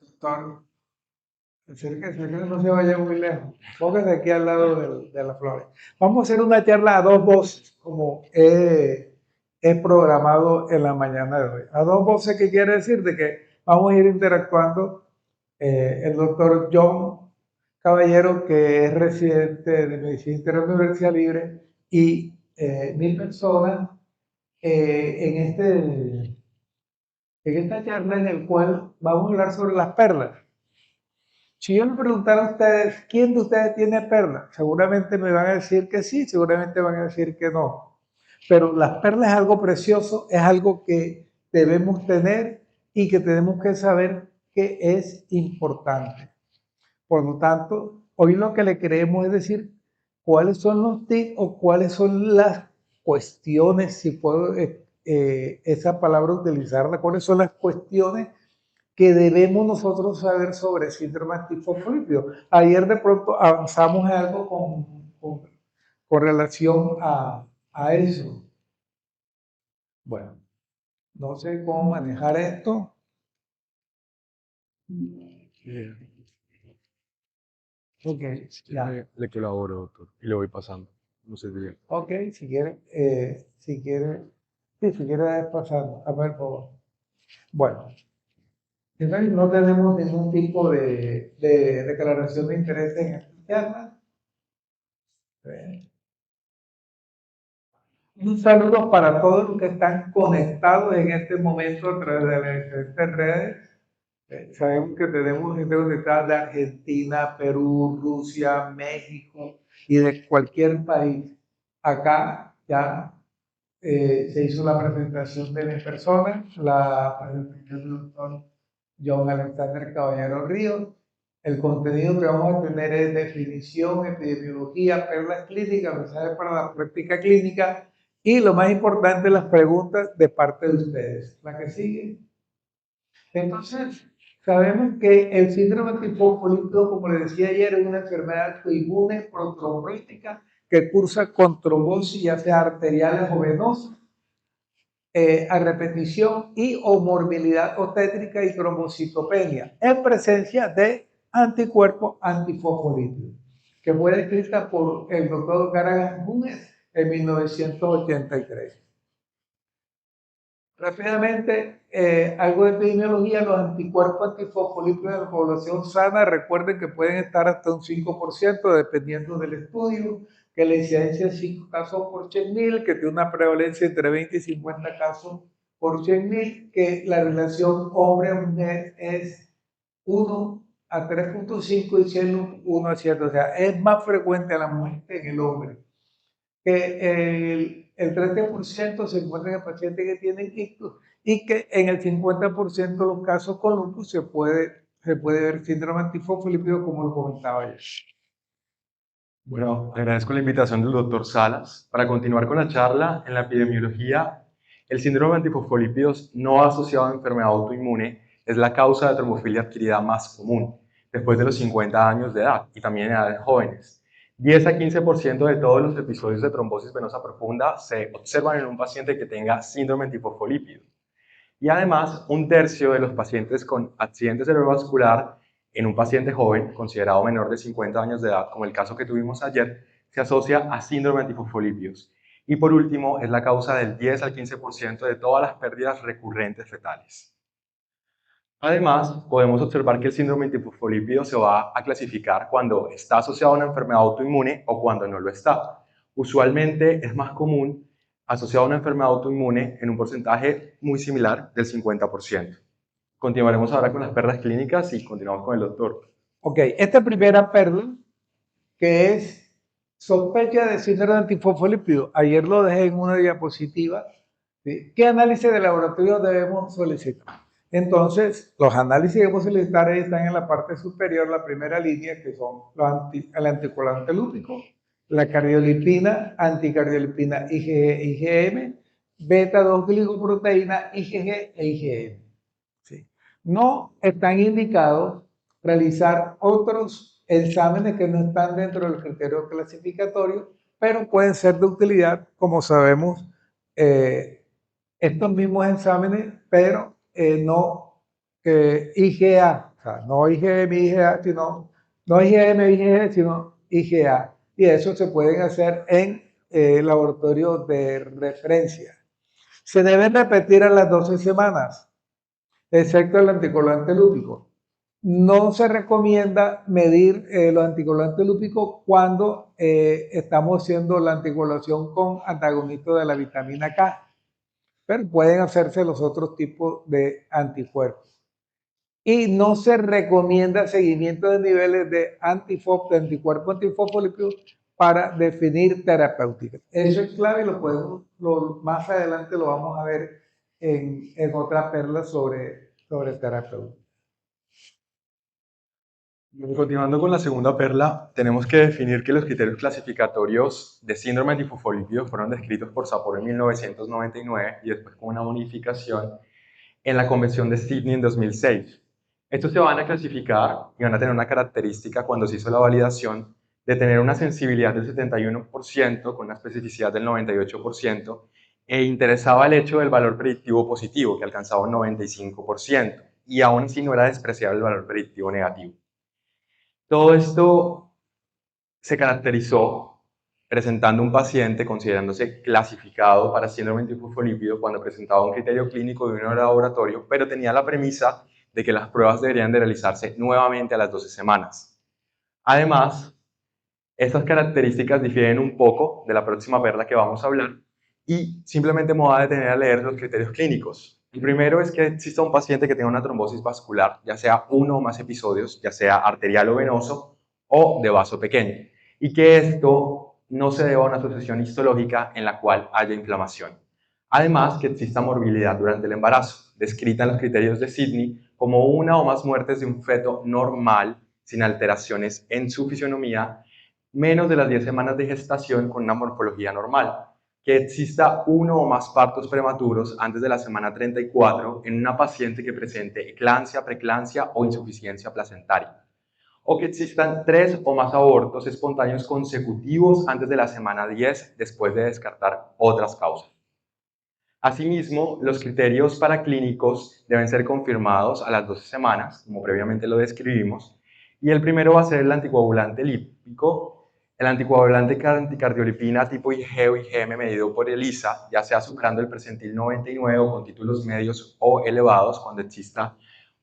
Doctor, acérquese, que no se vaya muy lejos. Póngase aquí al lado de las flores. Vamos a hacer una charla a dos voces, como he programado en la mañana de hoy. A dos voces, ¿qué quiere decir? De que vamos a ir interactuando el doctor John Caballero, que es residente de Medicina Interna de la Universidad Libre, y mi persona en esta charla en el cual vamos a hablar sobre las perlas. Si yo le preguntara a ustedes, ¿quién de ustedes tiene perlas? Seguramente me van a decir que sí, seguramente van a decir que no. Pero las perlas es algo precioso, es algo que debemos tener y que tenemos que saber que es importante. Por lo tanto, hoy lo que le queremos es decir cuáles son los tips o cuáles son las cuestiones, si puedo esa palabra utilizarla, cuáles son las cuestiones que debemos nosotros saber sobre síndrome antifosfolípido. Ayer de pronto avanzamos en algo con relación a eso. Bueno, no sé cómo manejar esto. Ok, ya. Le colaboro, doctor, y le voy pasando. No sé bien. Ok, si quiere, si quiere, sí, si quiere pasando. A ver, por favor. Bueno, entonces no tenemos ningún tipo de declaración de interés en esta charla. Un saludo para todos los que están conectados en este momento a través de las diferentes redes. Sabemos que tenemos gente conectada de Argentina, Perú, Rusia, México y de cualquier país. Acá ya se hizo la presentación de mi persona, la presentación del doctor John Alexander Caballero Ríos. El contenido que vamos a tener es definición, epidemiología, perlas clínicas, mensajes para la práctica clínica y lo más importante, las preguntas de parte de ustedes. La que sigue. Entonces, sabemos que el síndrome antifosfolípido, como les decía ayer, es una enfermedad autoinmune protrombótica que cursa con trombosis, ya sea arteriales o venosas, a repetición y o morbilidad obstétrica y trombocitopenia en presencia de anticuerpos antifosfolípidos, que fue descrita por el doctor Garagan Núñez en 1983. Rápidamente, algo de epidemiología, los anticuerpos antifosfolípidos en la población sana, recuerden que pueden estar hasta un 5% dependiendo del estudio, que la incidencia es 5 casos por 100.000, que tiene una prevalencia entre 20 y 50 casos por 100.000, que la relación hombre-mujer es 1 a 3.5 y 100 1 a 7, o sea, es más frecuente la muerte en el hombre. Que el 30% se encuentra en pacientes que tienen ictus y que en el 50% de los casos con lupus se puede ver síndrome antifosfolípido como lo comentaba yo. Bueno, agradezco la invitación del doctor Salas. Para continuar con la charla, en la epidemiología, el síndrome de antifosfolípidos no asociado a enfermedad autoinmune es la causa de trombofilia adquirida más común, después de los 50 años de edad y también en edades jóvenes. 10 a 15% de todos los episodios de trombosis venosa profunda se observan en un paciente que tenga síndrome antifosfolípido. Y además, un tercio de los pacientes con accidente cerebrovascular en un paciente joven, considerado menor de 50 años de edad, como el caso que tuvimos ayer, se asocia a síndrome antifosfolípidos. Y por último, es la causa del 10 al 15% de todas las pérdidas recurrentes fetales. Además, podemos observar que el síndrome antifosfolípido se va a clasificar cuando está asociado a una enfermedad autoinmune o cuando no lo está. Usualmente es más común asociado a una enfermedad autoinmune en un porcentaje muy similar del 50%. Continuaremos ahora con las perlas clínicas y continuamos con el doctor. Ok, esta primera perla, que es sospecha de síndrome antifosfolípido, ayer lo dejé en una diapositiva. ¿Sí? ¿Qué análisis de laboratorio debemos solicitar? Entonces, los análisis que debemos solicitar están en la parte superior, la primera línea, que son el anticoagulante lúpico, la cardiolipina, anticardiolipina IgG, IgM, beta-2-glicoproteína, IgG e IgM. ¿Sí? No están indicados realizar otros exámenes que no están dentro del criterio clasificatorio, pero pueden ser de utilidad, como sabemos, estos mismos exámenes, pero no IgA, O sea, no IgM, IgA, sino, no IgM, IgG, sino IgA. Y eso se pueden hacer en laboratorios de referencia. Se deben repetir a las 12 semanas, excepto el anticoagulante lúpico. No se recomienda medir los anticoagulantes lúpicos cuando estamos haciendo la anticoagulación con antagonistas de la vitamina K, pero pueden hacerse los otros tipos de anticuerpos. Y no se recomienda seguimiento de niveles de de anticuerpos antifosfolípidos para definir terapéuticas. Eso es clave y más adelante lo vamos a ver en otra perla sobre terapéutica. Continuando con la segunda perla, tenemos que definir que los criterios clasificatorios de síndrome antifosfolípido fueron descritos por Sapor en 1999 y después con una modificación en la Convención de Sydney en 2006. Estos se van a clasificar y van a tener una característica cuando se hizo la validación de tener una sensibilidad del 71% con una especificidad del 98% e interesaba el hecho del valor predictivo positivo que alcanzaba un 95% y aún así no era despreciable el valor predictivo negativo. Todo esto se caracterizó presentando un paciente considerándose clasificado para síndrome antifosfolípido cuando presentaba un criterio clínico de un laboratorio, pero tenía la premisa de que las pruebas deberían de realizarse nuevamente a las 12 semanas. Además, estas características difieren un poco de la próxima perla que vamos a hablar y simplemente me voy a detener a leer los criterios clínicos. El primero es que exista un paciente que tenga una trombosis vascular, ya sea uno o más episodios, ya sea arterial o venoso o de vaso pequeño, y que esto no se deba a una asociación histológica en la cual haya inflamación. Además, que exista morbilidad durante el embarazo, descrita en los criterios de Sydney como una o más muertes de un feto normal sin alteraciones en su fisionomía menos de las 10 semanas de gestación con una morfología normal, que exista uno o más partos prematuros antes de la semana 34 en una paciente que presente eclampsia, preeclampsia o insuficiencia placentaria, o que existan 3 o más abortos espontáneos consecutivos antes de la semana 10 después de descartar otras causas. Asimismo, los criterios paraclínicos deben ser confirmados a las 12 semanas, como previamente lo describimos, y el primero va a ser el anticoagulante lípico, el anticoagulante anticardiolipina tipo IG o IgM medido por ELISA, ya sea superando el percentil 99 o con títulos medios o elevados cuando exista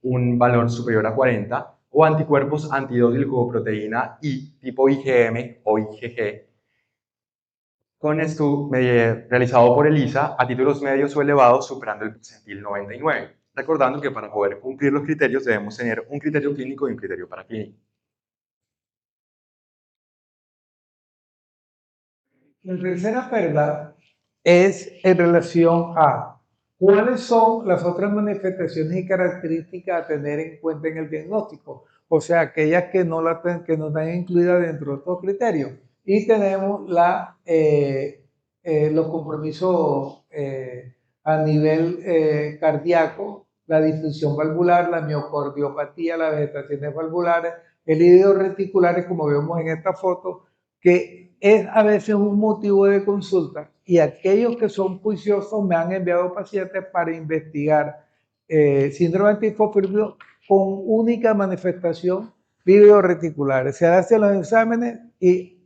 un valor superior a 40, o anticuerpos antidosglucoproteína I tipo IgM o IgG, con esto realizado por ELISA a títulos medios o elevados superando el percentil 99. Recordando que para poder cumplir los criterios debemos tener un criterio clínico y un criterio paraclínico. La tercera perla es en relación a cuáles son las otras manifestaciones y características a tener en cuenta en el diagnóstico, o sea, aquellas que no están incluidas dentro de estos criterios. Y tenemos los compromisos a nivel cardíaco, la disfunción valvular, la miocardiopatía, las vegetaciones valvulares, el hígado reticular, como vemos en esta foto, que es a veces un motivo de consulta, y aquellos que son juiciosos me han enviado pacientes para investigar síndrome antifosfolípido con única manifestación videoreticulares. Se hacen los exámenes y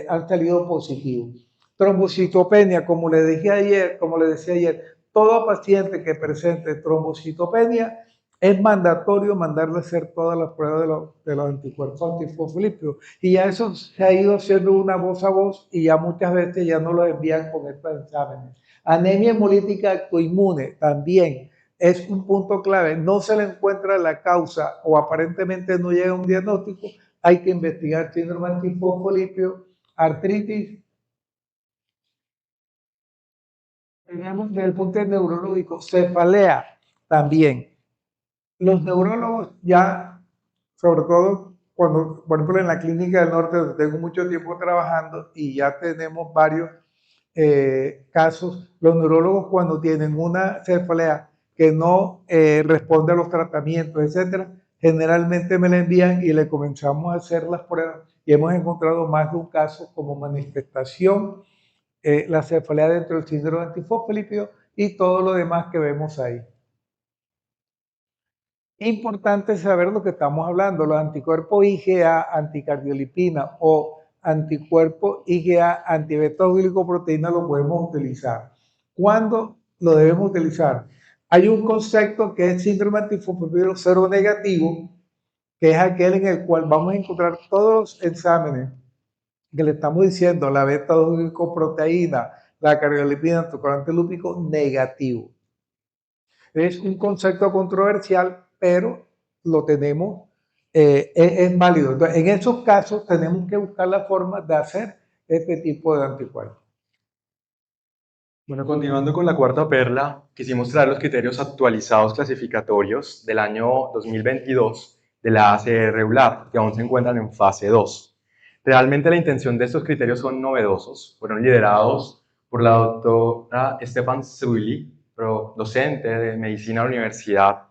han salido positivos. Trombocitopenia, como le decía ayer, todo paciente que presente trombocitopenia es mandatorio mandarle a hacer todas las pruebas de los anticuerpos antifosfolípicos. Y ya eso se ha ido haciendo una voz a voz y ya muchas veces ya no lo envían con estos exámenes. Anemia hemolítica autoinmune también es un punto clave. No se le encuentra la causa o aparentemente no llega a un diagnóstico, hay que investigar síndrome antifosfolípico, artritis. Tenemos desde el punto neurológico, cefalea también. Los neurólogos ya, sobre todo cuando, por ejemplo, en la clínica del norte, donde tengo mucho tiempo trabajando y ya tenemos varios casos, los neurólogos cuando tienen una cefalea que no responde a los tratamientos, etcétera, generalmente me la envían y le comenzamos a hacer las pruebas y hemos encontrado más de un caso como manifestación la cefalea dentro del síndrome antifosfolípido y todo lo demás que vemos ahí. Importante saber lo que estamos hablando, los anticuerpos IgA anticardiolipina o anticuerpos IgA antibeta-glicoproteína lo podemos utilizar. ¿Cuándo lo debemos utilizar? Hay un concepto que es síndrome antifosfolípido cero negativo, que es aquel en el cual vamos a encontrar todos los exámenes que le estamos diciendo, la beta-glicoproteína, la cardiolipina, anticoagulante lúpico negativo. Es un concepto controversial, pero lo tenemos, es válido. Entonces, en esos casos tenemos que buscar la forma de hacer este tipo de anticuerpos. Bueno, continuando con la cuarta perla, quisimos traer los criterios actualizados clasificatorios del año 2022 de la ACR EULAR, que aún se encuentran en fase 2. Realmente la intención de estos criterios son novedosos, fueron liderados por la doctora Stefan Zulli, docente de medicina de la Universidad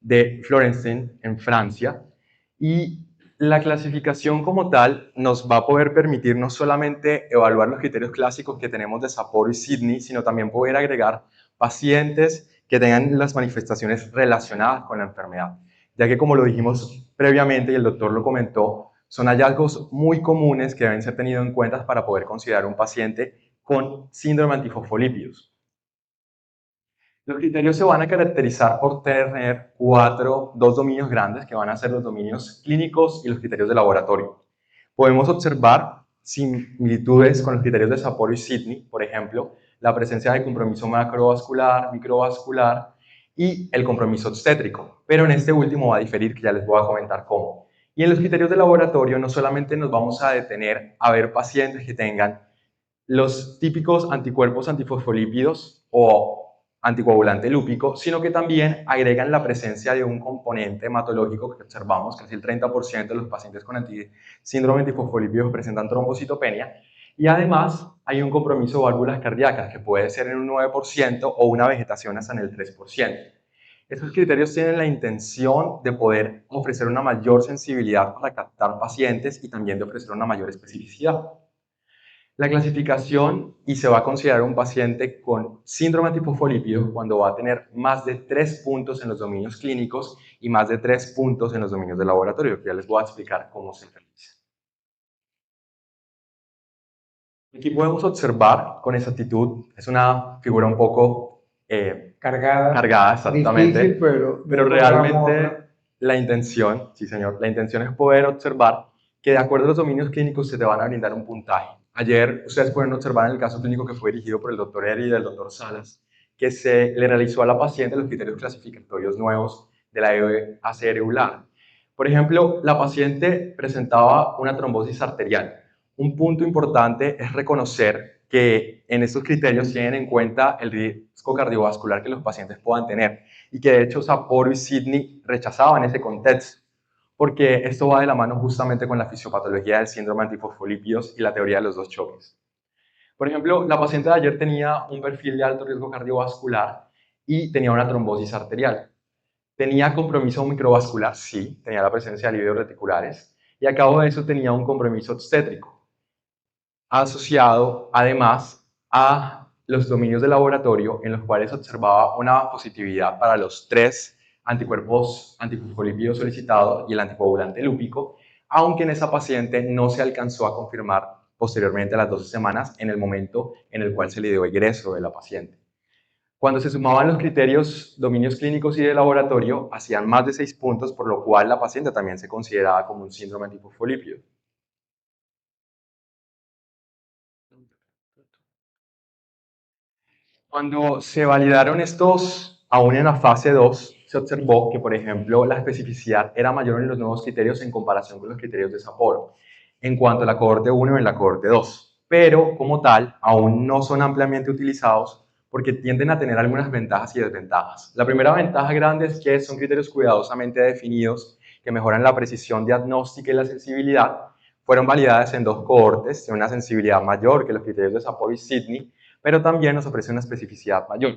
de Florenstein en Francia, y la clasificación como tal nos va a poder permitir no solamente evaluar los criterios clásicos que tenemos de Sapporo y Sydney, sino también poder agregar pacientes que tengan las manifestaciones relacionadas con la enfermedad, ya que como lo dijimos previamente y el doctor lo comentó, son hallazgos muy comunes que deben ser tenidos en cuenta para poder considerar un paciente con síndrome antifosfolípidos. Los criterios se van a caracterizar por tener dos dominios grandes, que van a ser los dominios clínicos y los criterios de laboratorio. Podemos observar similitudes con los criterios de Sapporo y Sydney, por ejemplo, la presencia de compromiso macrovascular, microvascular y el compromiso obstétrico, pero en este último va a diferir, que ya les voy a comentar cómo. Y en los criterios de laboratorio no solamente nos vamos a detener a ver pacientes que tengan los típicos anticuerpos antifosfolípidos o anticoagulante lúpico, sino que también agregan la presencia de un componente hematológico que observamos, casi el 30% de los pacientes con síndrome antifosfolípidos presentan trombocitopenia, y además hay un compromiso de válvulas cardíacas que puede ser en un 9% o una vegetación hasta en el 3%. Estos criterios tienen la intención de poder ofrecer una mayor sensibilidad para captar pacientes y también de ofrecer una mayor especificidad. La clasificación, y se va a considerar un paciente con síndrome antifosfolípido cuando va a tener más de 3 puntos en los dominios clínicos y más de 3 puntos en los dominios de laboratorio, que ya les voy a explicar cómo se realiza. Aquí podemos observar con exactitud, es una figura un poco cargada exactamente, difícil, pero realmente la intención, sí señor, la intención es poder observar que de acuerdo a los dominios clínicos se te van a brindar un puntaje. Ayer ustedes pueden observar en el caso clínico que fue dirigido por el doctor Eri y del doctor Salas, que se le realizó a la paciente los criterios clasificatorios nuevos de la ACR EULAR. Por ejemplo, la paciente presentaba una trombosis arterial. Un punto importante es reconocer que en estos criterios tienen en cuenta el riesgo cardiovascular que los pacientes puedan tener y que de hecho Sapporo y Sydney rechazaban ese contexto, porque esto va de la mano justamente con la fisiopatología del síndrome antifosfolípidos y la teoría de los dos choques. Por ejemplo, la paciente de ayer tenía un perfil de alto riesgo cardiovascular y tenía una trombosis arterial. ¿Tenía compromiso microvascular? Sí, tenía la presencia de lívidos reticulares y a cabo de eso tenía un compromiso obstétrico asociado además a los dominios de laboratorio en los cuales observaba una positividad para los 3 anticuerpos antifosfolípidos solicitados y el anticoagulante lúpico, aunque en esa paciente no se alcanzó a confirmar posteriormente a las 12 semanas en el momento en el cual se le dio egreso de la paciente. Cuando se sumaban los criterios, dominios clínicos y de laboratorio, hacían más de 6 puntos, por lo cual la paciente también se consideraba como un síndrome antifosfolípido. Cuando se validaron estos, aún en la fase 2, se observó que, por ejemplo, la especificidad era mayor en los nuevos criterios en comparación con los criterios de Sapporo, en cuanto a la cohorte 1 y en la cohorte 2. Pero, como tal, aún no son ampliamente utilizados porque tienden a tener algunas ventajas y desventajas. La primera ventaja grande es que son criterios cuidadosamente definidos que mejoran la precisión diagnóstica y la sensibilidad. Fueron validadas en 2 cohortes, tienen una sensibilidad mayor que los criterios de Sapporo y Sydney, pero también nos ofrece una especificidad mayor.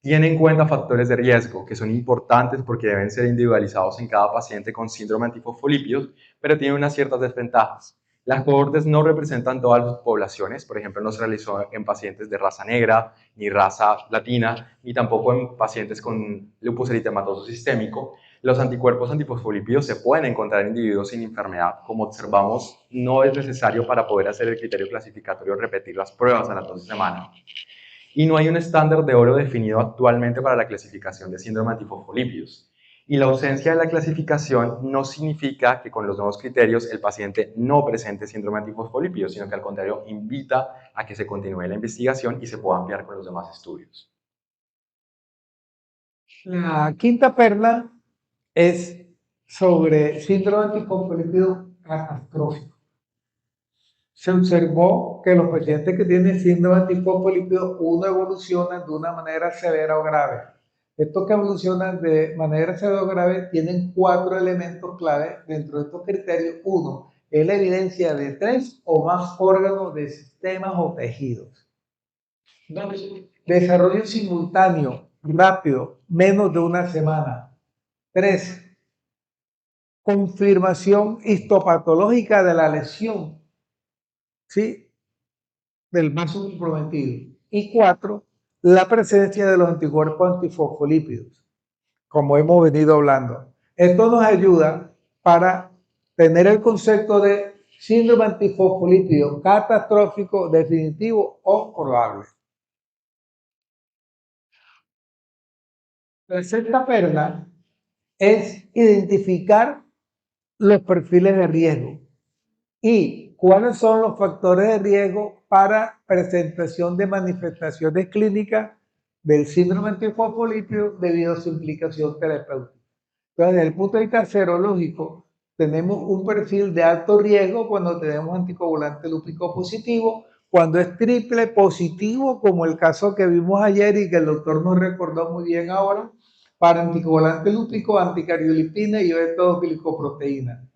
Tiene en cuenta factores de riesgo que son importantes porque deben ser individualizados en cada paciente con síndrome antifosfolípidos, pero tiene unas ciertas desventajas. Las cohortes no representan todas las poblaciones, por ejemplo, no se realizó en pacientes de raza negra, ni raza latina, ni tampoco en pacientes con lupus eritematoso sistémico, Los anticuerpos antifosfolípidos se pueden encontrar en individuos sin enfermedad. Como observamos, no es necesario para poder hacer el criterio clasificatorio repetir las pruebas a las 12 semanas. Y no hay un estándar de oro definido actualmente para la clasificación de síndrome antifosfolípidos. Y la ausencia de la clasificación no significa que con los nuevos criterios el paciente no presente síndrome antifosfolípidos, sino que al contrario invita a que se continúe la investigación y se pueda ampliar con los demás estudios. La quinta perla es sobre síndrome antifosfolípido catastrófico. Se observó que los pacientes que tienen síndrome antifosfolípido, uno evoluciona de una manera severa o grave. Estos que evolucionan de manera severa o grave tienen 4 elementos clave dentro de estos criterios. Uno, es la evidencia de 3 o más órganos de sistemas o tejidos. Desarrollo simultáneo, rápido, menos de una semana. 3, confirmación histopatológica de la lesión, ¿sí?, del vaso comprometido. Y 4, la presencia de los anticuerpos antifosfolípidos, como hemos venido hablando. Esto nos ayuda para tener el concepto de síndrome antifosfolípido catastrófico, definitivo o probable. La sexta perla es identificar los perfiles de riesgo y cuáles son los factores de riesgo para presentación de manifestaciones clínicas del síndrome antifosfolípido debido a su implicación terapéutica. Entonces, desde el punto de vista serológico, tenemos un perfil de alto riesgo cuando tenemos anticoagulante lúpico positivo, cuando es triple positivo, como el caso que vimos ayer y que el doctor nos recordó muy bien ahora, para anticoagulante lúpico, anticardiolipina y beta-glicoproteína,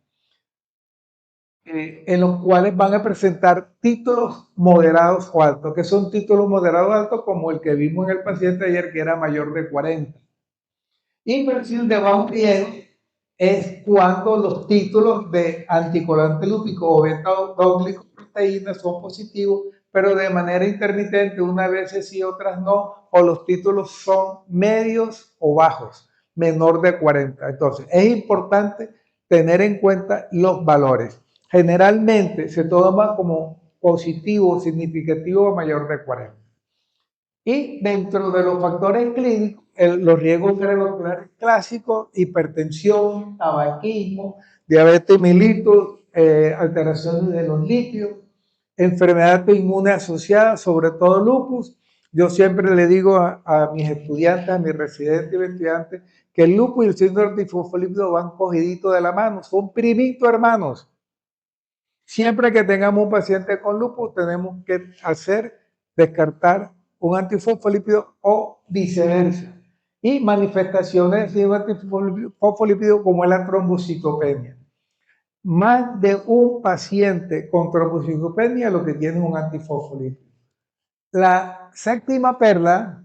en los cuales van a presentar títulos moderados o altos. Que son títulos moderados o altos? Como el que vimos en el paciente ayer, que era mayor de 40. Y perfil de bajo riesgo es cuando los títulos de anticoagulante lúpico o beta-glicoproteína son positivos, pero de manera intermitente, unas veces sí, otras no, o los títulos son medios o bajos, menor de 40. Entonces, es importante tener en cuenta los valores. Generalmente se toma como positivo, significativo o mayor de 40. Y dentro de los factores clínicos, los riesgos cardiovasculares clásicos: hipertensión, tabaquismo, diabetes mellitus, alteraciones de los lípidos, enfermedades inmunes asociadas, sobre todo lupus. Yo siempre le digo a mis estudiantes, a mis residentes y estudiantes, que el lupus y el síndrome antifosfolípido van cogiditos de la mano, son primitos hermanos. Siempre que tengamos un paciente con lupus, tenemos que descartar un antifosfolípido o viceversa. Y manifestaciones de antifosfolípido como es la trombocitopenia. Más de un paciente con trombocitopenia lo que tiene es un antifosfolípido. La séptima perla.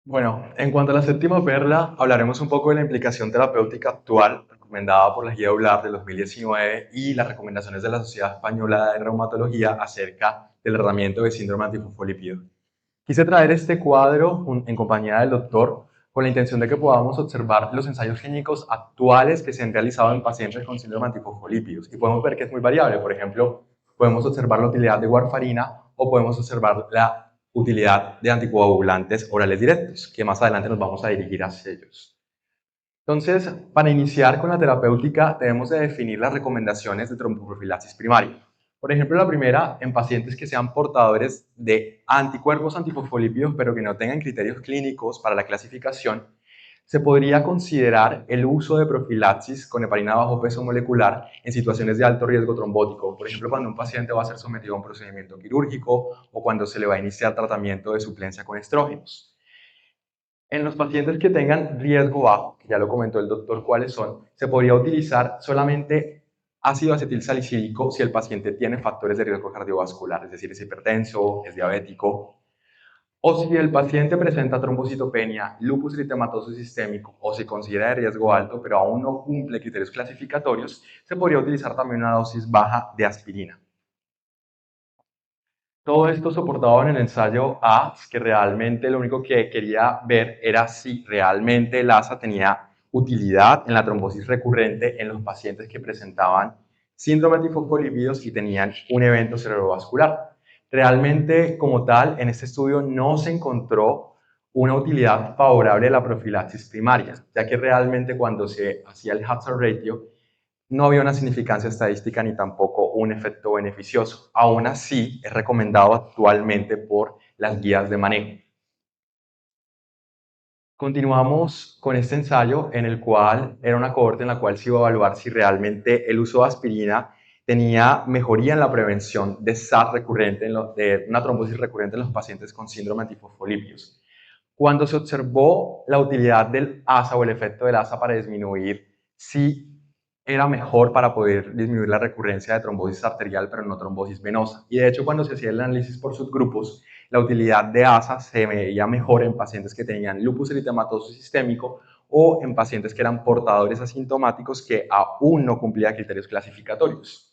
Bueno, en cuanto a la séptima perla, hablaremos un poco de la implicación terapéutica actual recomendada por la guía EULAR de 2019 y las recomendaciones de la Sociedad Española de Reumatología acerca del tratamiento de síndrome antifosfolípido. Quise traer este cuadro en compañía del doctor con la intención de que podamos observar los ensayos clínicos actuales que se han realizado en pacientes con síndrome antifosfolípidos y podemos ver que es muy variable. Por ejemplo, podemos observar la utilidad de warfarina o podemos observar la utilidad de anticoagulantes orales directos, que más adelante nos vamos a dirigir hacia ellos. Entonces, para iniciar con la terapéutica, debemos de definir las recomendaciones de tromboprofilaxis primaria. Por ejemplo, la primera, en pacientes que sean portadores de anticuerpos antifosfolípidos, pero que no tengan criterios clínicos para la clasificación, se podría considerar el uso de profilaxis con heparina bajo peso molecular en situaciones de alto riesgo trombótico. Por ejemplo, cuando un paciente va a ser sometido a un procedimiento quirúrgico o cuando se le va a iniciar tratamiento de suplencia con estrógenos. En los pacientes que tengan riesgo bajo, que ya lo comentó el doctor cuáles son, se podría utilizar solamente ácido acetilsalicílico si el paciente tiene factores de riesgo cardiovascular, es decir, es hipertenso, es diabético, o si el paciente presenta trombocitopenia, lupus eritematoso sistémico o se considera de riesgo alto pero aún no cumple criterios clasificatorios, se podría utilizar también una dosis baja de aspirina. Todo esto soportado en el ensayo A, que realmente lo único que quería ver era si realmente el ASA tenía utilidad en la trombosis recurrente en los pacientes que presentaban síndrome de fosfolípidos y tenían un evento cerebrovascular. Realmente, como tal, en este estudio no se encontró una utilidad favorable de la profilaxis primaria, ya que realmente cuando se hacía el hazard ratio, no había una significancia estadística ni tampoco un efecto beneficioso. Aún así, es recomendado actualmente por las guías de manejo. Continuamos con este ensayo en el cual era una cohorte en la cual se iba a evaluar si realmente el uso de aspirina tenía mejoría en la prevención de SARS recurrente, de una trombosis recurrente en los pacientes con síndrome antifosfolípidos. Cuando se observó la utilidad del ASA o el efecto del ASA para disminuir si era mejor para poder disminuir la recurrencia de trombosis arterial, pero no trombosis venosa. Y de hecho, cuando se hacía el análisis por subgrupos, la utilidad de ASA se veía mejor en pacientes que tenían lupus eritematoso sistémico o en pacientes que eran portadores asintomáticos que aún no cumplían criterios clasificatorios.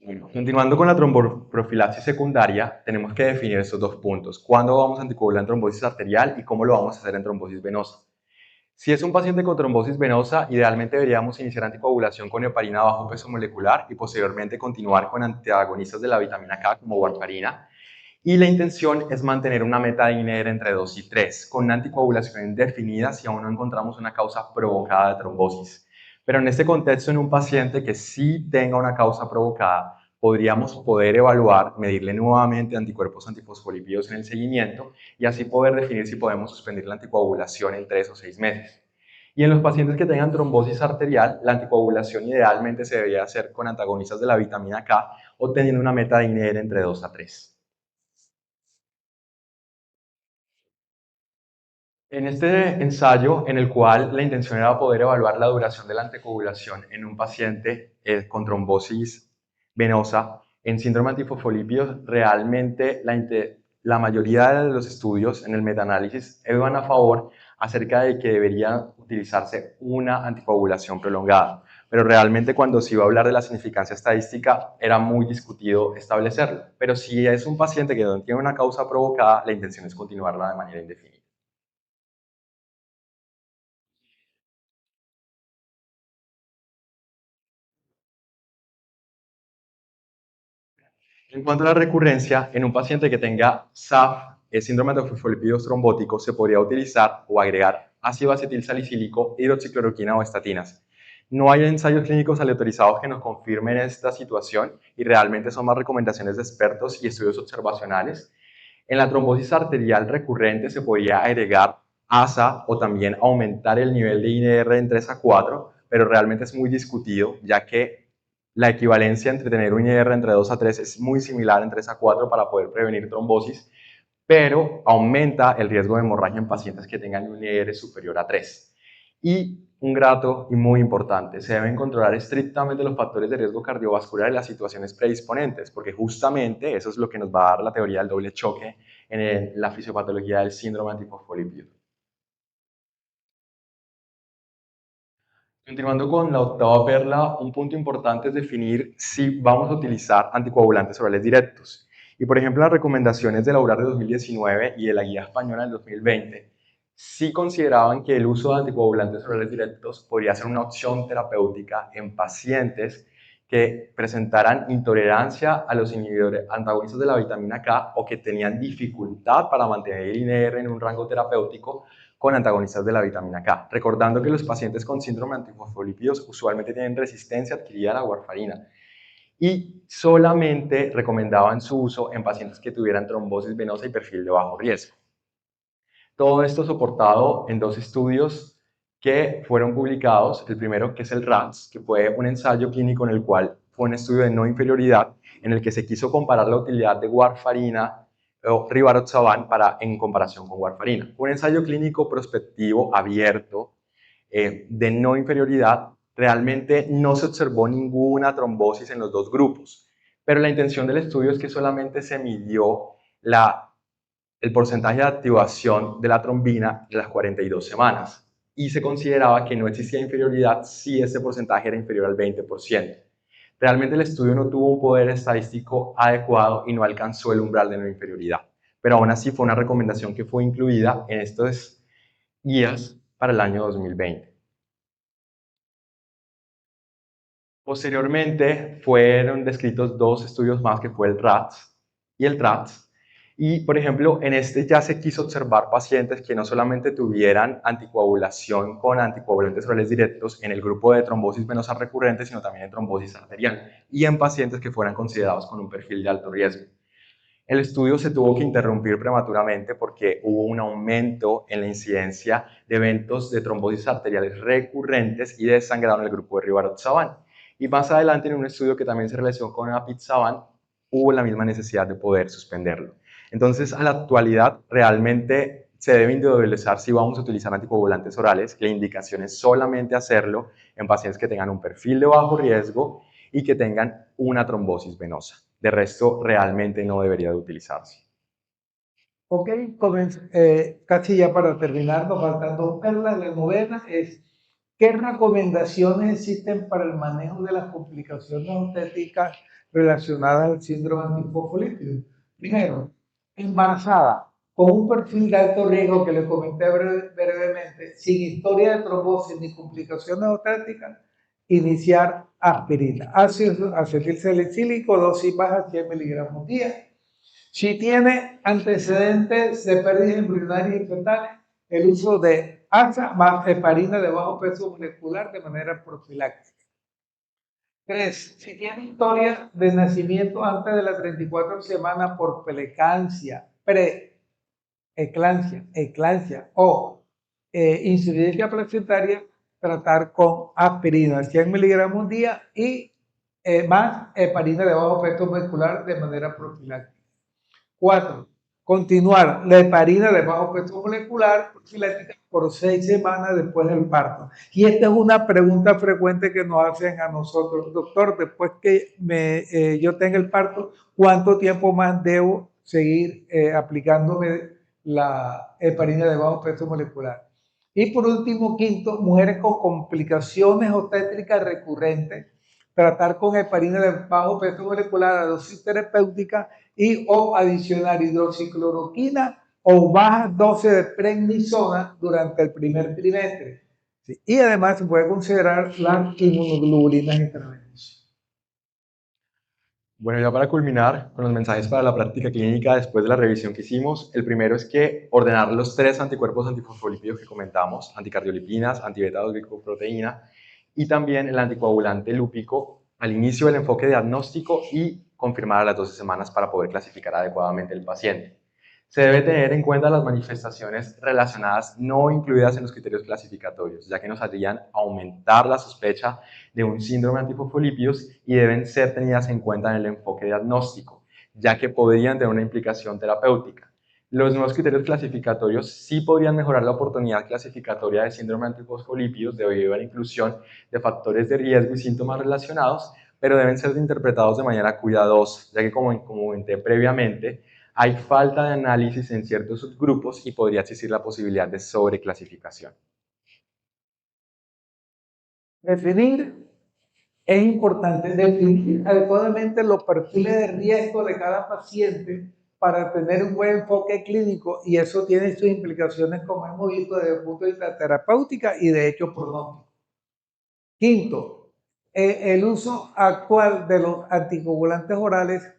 Bueno, continuando con la tromboprofilaxis secundaria, tenemos que definir estos dos puntos. ¿Cuándo vamos a anticoagular en trombosis arterial y cómo lo vamos a hacer en trombosis venosa? Si es un paciente con trombosis venosa, idealmente deberíamos iniciar anticoagulación con heparina bajo peso molecular y posteriormente continuar con antagonistas de la vitamina K como warfarina. Y la intención es mantener una meta de INR entre 2 y 3, con una anticoagulación indefinida si aún no encontramos una causa provocada de trombosis. Pero en este contexto, en un paciente que sí tenga una causa provocada, podríamos poder evaluar, medirle nuevamente anticuerpos antifosfolípidos en el seguimiento y así poder definir si podemos suspender la anticoagulación en 3 o 6 meses. Y en los pacientes que tengan trombosis arterial, la anticoagulación idealmente se debería hacer con antagonistas de la vitamina K, obteniendo una meta de INR entre 2 a 3. En este ensayo, en el cual la intención era poder evaluar la duración de la anticoagulación en un paciente con trombosis venosa en síndrome antifosfolípidos, realmente la mayoría de los estudios en el metaanálisis iban a favor acerca de que debería utilizarse una anticoagulación prolongada. Pero realmente cuando se iba a hablar de la significancia estadística era muy discutido establecerlo. Pero si es un paciente que no tiene una causa provocada, la intención es continuarla de manera indefinida. En cuanto a la recurrencia, en un paciente que tenga SAF, el síndrome de fosfolipídidos trombóticos, se podría utilizar o agregar ácido acetil salicílico, hidroxicloroquina o estatinas. No hay ensayos clínicos aleatorizados que nos confirmen esta situación y realmente son más recomendaciones de expertos y estudios observacionales. En la trombosis arterial recurrente se podría agregar ASA o también aumentar el nivel de INR en 3 a 4, pero realmente es muy discutido, ya que la equivalencia entre tener un INR entre 2 a 3 es muy similar en 3 a 4 para poder prevenir trombosis, pero aumenta el riesgo de hemorragia en pacientes que tengan un INR superior a 3. Y un dato y muy importante, se deben controlar estrictamente los factores de riesgo cardiovascular y las situaciones predisponentes, porque justamente eso es lo que nos va a dar la teoría del doble choque en la fisiopatología del síndrome antifosfolípido. Continuando con la octava perla, un punto importante es definir si vamos a utilizar anticoagulantes orales directos. Y por ejemplo, las recomendaciones de la URAR de 2019 y de la Guía Española del 2020 sí consideraban que el uso de anticoagulantes orales directos podría ser una opción terapéutica en pacientes que presentaran intolerancia a los inhibidores antagonistas de la vitamina K o que tenían dificultad para mantener el INR en un rango terapéutico con antagonistas de la vitamina K, recordando que los pacientes con síndrome antifosfolípidos usualmente tienen resistencia adquirida a la warfarina y solamente recomendaban su uso en pacientes que tuvieran trombosis venosa y perfil de bajo riesgo. Todo esto soportado en dos estudios que fueron publicados, el primero que es el RANS, que fue un ensayo clínico en el cual fue un estudio de no inferioridad en el que se quiso comparar la utilidad de warfarina o rivaroxaban en comparación con warfarina. Un ensayo clínico prospectivo abierto de no inferioridad, realmente no se observó ninguna trombosis en los dos grupos, pero la intención del estudio es que solamente se midió el porcentaje de activación de la trombina de las 42 semanas. y se consideraba que no existía inferioridad si ese porcentaje era inferior al 20%. Realmente el estudio no tuvo un poder estadístico adecuado y no alcanzó el umbral de no inferioridad, pero aún así fue una recomendación que fue incluida en estas guías para el año 2020. Posteriormente fueron descritos dos estudios más, que fue el RATS y el TRATS. Y, por ejemplo, en este ya se quiso observar pacientes que no solamente tuvieran anticoagulación con anticoagulantes orales directos en el grupo de trombosis venosa recurrente, sino también en trombosis arterial y en pacientes que fueran considerados con un perfil de alto riesgo. El estudio se tuvo que interrumpir prematuramente porque hubo un aumento en la incidencia de eventos de trombosis arteriales recurrentes y de sangrado en el grupo de Rivaroxaban. Y más adelante, en un estudio que también se realizó con apixaban, hubo la misma necesidad de poder suspenderlo. Entonces, a la actualidad, realmente se debe individualizar si vamos a utilizar anticoagulantes orales. La indicación es solamente hacerlo en pacientes que tengan un perfil de bajo riesgo y que tengan una trombosis venosa. De resto, realmente no debería de utilizarse. Ok, casi ya para terminar, nos faltan dos perlas. La novena es, ¿qué recomendaciones existen para el manejo de las complicaciones obstétricas relacionadas al síndrome antifosfolípido? Primero, embarazada, con un perfil de alto riesgo que le comenté brevemente, sin historia de trombosis ni complicaciones obstétricas, iniciar aspirina. Ácido acetilsalicílico, dosis baja, 100 miligramos día. Si tiene antecedentes de pérdida embrionaria y fetal, el uso de ASA más heparina de bajo peso molecular de manera profiláctica. 3. Si tiene historia de nacimiento antes de las 34 semanas por preeclampsia, eclampsia o insuficiencia placentaria, tratar con aspirina, 100 miligramos día y más heparina de bajo peso molecular de manera profiláctica. 4. Continuar la heparina de bajo peso molecular profiláctica por 6 semanas después del parto. Y esta es una pregunta frecuente que nos hacen a nosotros, doctor, después que yo tenga el parto, ¿cuánto tiempo más debo seguir aplicándome la heparina de bajo peso molecular? Y por último, quinto, mujeres con complicaciones obstétricas recurrentes, tratar con heparina de bajo peso molecular a dosis terapéutica y o adicionar hidroxicloroquina o bajas dosis de prednisona durante el primer trimestre. Sí. Y además se puede considerar las inmunoglobulinas intravenosas. Bueno, ya para culminar con los mensajes para la práctica clínica después de la revisión que hicimos, el primero es que ordenar los 3 anticuerpos antifosfolípidos que comentamos, anticardiolipinas, antibeta-glicoproteína y también el anticoagulante lúpico al inicio del enfoque diagnóstico y confirmar a las 12 semanas para poder clasificar adecuadamente el paciente. Se debe tener en cuenta las manifestaciones relacionadas no incluidas en los criterios clasificatorios, ya que nos harían aumentar la sospecha de un síndrome antifosfolípidos y deben ser tenidas en cuenta en el enfoque diagnóstico, ya que podrían tener una implicación terapéutica. Los nuevos criterios clasificatorios sí podrían mejorar la oportunidad clasificatoria de síndrome antifosfolípidos debido a la inclusión de factores de riesgo y síntomas relacionados, pero deben ser interpretados de manera cuidadosa, ya que como comenté previamente, hay falta de análisis en ciertos subgrupos y podría existir la posibilidad de sobreclasificación. Es importante definir adecuadamente los perfiles de riesgo de cada paciente para tener un buen enfoque clínico, y eso tiene sus implicaciones, como hemos visto, desde el punto de vista terapéutica y de hecho pronóstico. Quinto, el uso actual de los anticoagulantes orales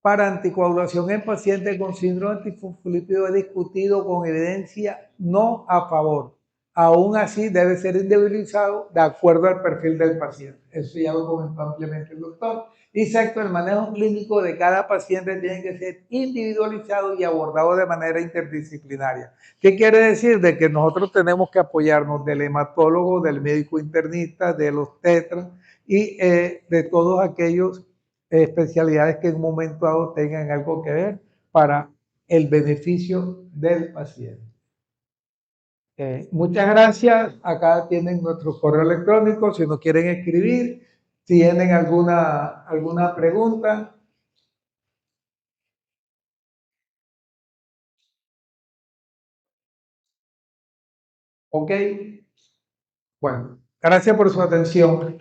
para anticoagulación en pacientes con síndrome antifosfolípido es discutido con evidencia no a favor. Aún así, debe ser individualizado de acuerdo al perfil del paciente. Eso ya lo comentó ampliamente el doctor. Y sexto, el manejo clínico de cada paciente tiene que ser individualizado y abordado de manera interdisciplinaria. ¿Qué quiere decir? De que nosotros tenemos que apoyarnos del hematólogo, del médico internista, de los tetras y de todos aquellos especialidades que en un momento dado tengan algo que ver para el beneficio del paciente. Muchas gracias. Acá tienen nuestro correo electrónico si nos quieren escribir, si tienen alguna pregunta. Ok. Bueno, gracias por su atención.